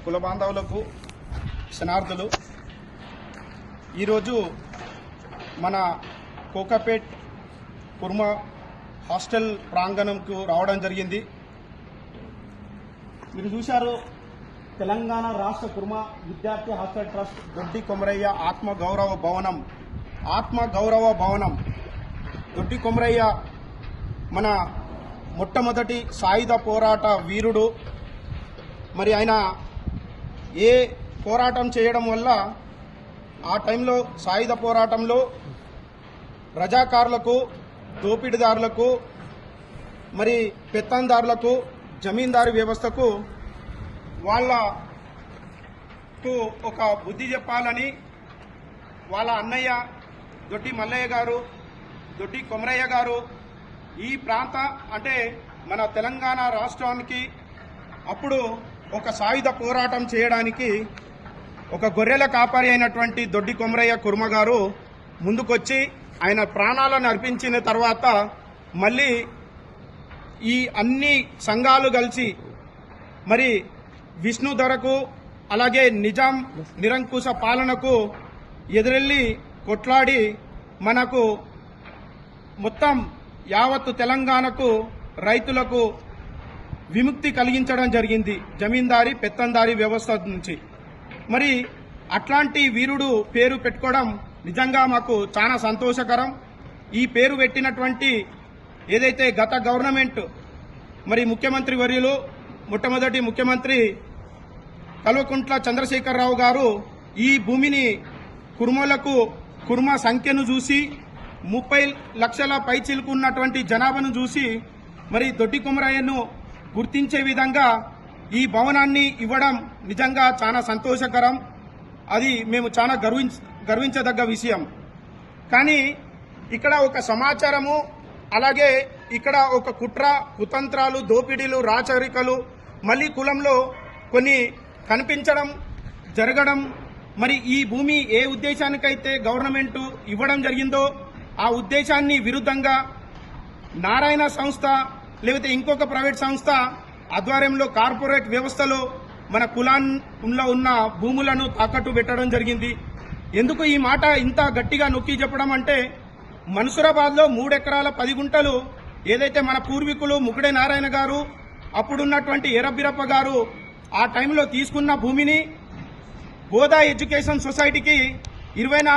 కుల బాంధవులకు శనార్థులు ఈరోజు మన కోకాపేట్ కుర్మా హాస్టల్ ప్రాంగణంకు రావడం జరిగింది. మీరు చూశారు, తెలంగాణ రాష్ట్ర కుర్మా విద్యార్థి హాస్టల్ ట్రస్ట్ దొడ్డి కొమరయ్య ఆత్మగౌరవ భవనం. దొడ్డి కొమరయ్య మన మొట్టమొదటి సాయుధ పోరాట వీరుడు. మరి ఆయన ఏ పోరాటం చేయడం వల్ల ఆ టైంలో సాయుధ పోరాటంలో రజాకారులకు, దోపిడీదారులకు, మరి పెత్తందారులకు, జమీందారు వ్యవస్థకు వాళ్ళకు ఒక బుద్ధి చెప్పాలని వాళ్ళ అన్నయ్య దొడ్డి మల్లయ్య గారు, దొడ్డి కొమరయ్య గారు ఈ ప్రాంత అంటే మన తెలంగాణ రాష్ట్రానికి అప్పుడు ఒక సాయుధ పోరాటం చేయడానికి ఒక గొర్రెల కాపరి అయినటువంటి దొడ్డి కొమరయ్య కుర్మ గారు ముందుకొచ్చి ఆయన ప్రాణాలను అర్పించిన తర్వాత మళ్ళీ ఈ అన్ని సంఘాలు కలిసి మరి విష్ణు ధరకు అలాగే నిజాం నిరంకుశ పాలనకు ఎదురెళ్లి కొట్లాడి మనకు మొత్తం యావత్తు తెలంగాణకు రైతులకు విముక్తి కలిగించడం జరిగింది జమీందారీ పెత్తందారీ వ్యవస్థ నుంచి. మరి అట్లాంటి వీరుడు పేరు పెట్టుకోవడం నిజంగా మాకు చాలా సంతోషకరం. ఈ పేరు పెట్టినటువంటి ఏదైతే గత గవర్నమెంట్ మరి ముఖ్యమంత్రి వర్యులు మొట్టమొదటి ముఖ్యమంత్రి కల్వకుంట్ల చంద్రశేఖరరావు గారు ఈ భూమిని కుర్మ సంఖ్యను చూసి 30 లక్షల పైచిలుకున్నటువంటి జనాభాను చూసి మరి దొడ్డి కొమరయ్యను గుర్తించే విధంగా ఈ భవనాన్ని ఇవ్వడం నిజంగా చాలా సంతోషకరం. అది మేము చాలా గర్వించదగ్గ విషయం. కానీ ఇక్కడ ఒక సమాచారము, అలాగే ఇక్కడ ఒక కుట్ర, కుతంత్రాలు, దోపిడీలు, రాచరికలు మళ్ళీ కులంలో కొన్ని కనిపించడం జరగడం. మరి ఈ భూమి ఏ ఉద్దేశానికైతే గవర్నమెంట్ ఇవ్వడం జరిగిందో ఆ ఉద్దేశాన్ని విరుద్ధంగా నారాయణ సంస్థ లేకపోతే ఇంకొక ప్రైవేట్ సంస్థ ఆధ్వర్యంలో కార్పొరేట్ వ్యవస్థలో మన కులాల్లో ఉన్న భూములను తాకట్టు పెట్టడం జరిగింది. ఎందుకు ఈ మాట ఇంత గట్టిగా నొక్కి చెప్పడం అంటే, మన్సూరాబాద్లో 3 ఎకరాల 10 గుంటలు ఏదైతే మన పూర్వీకులు ముకుడే నారాయణ గారు, అప్పుడున్నటువంటి ఎర్రబిరప్ప గారు ఆ టైంలో తీసుకున్న భూమిని బోధా ఎడ్యుకేషన్ సొసైటీకి 24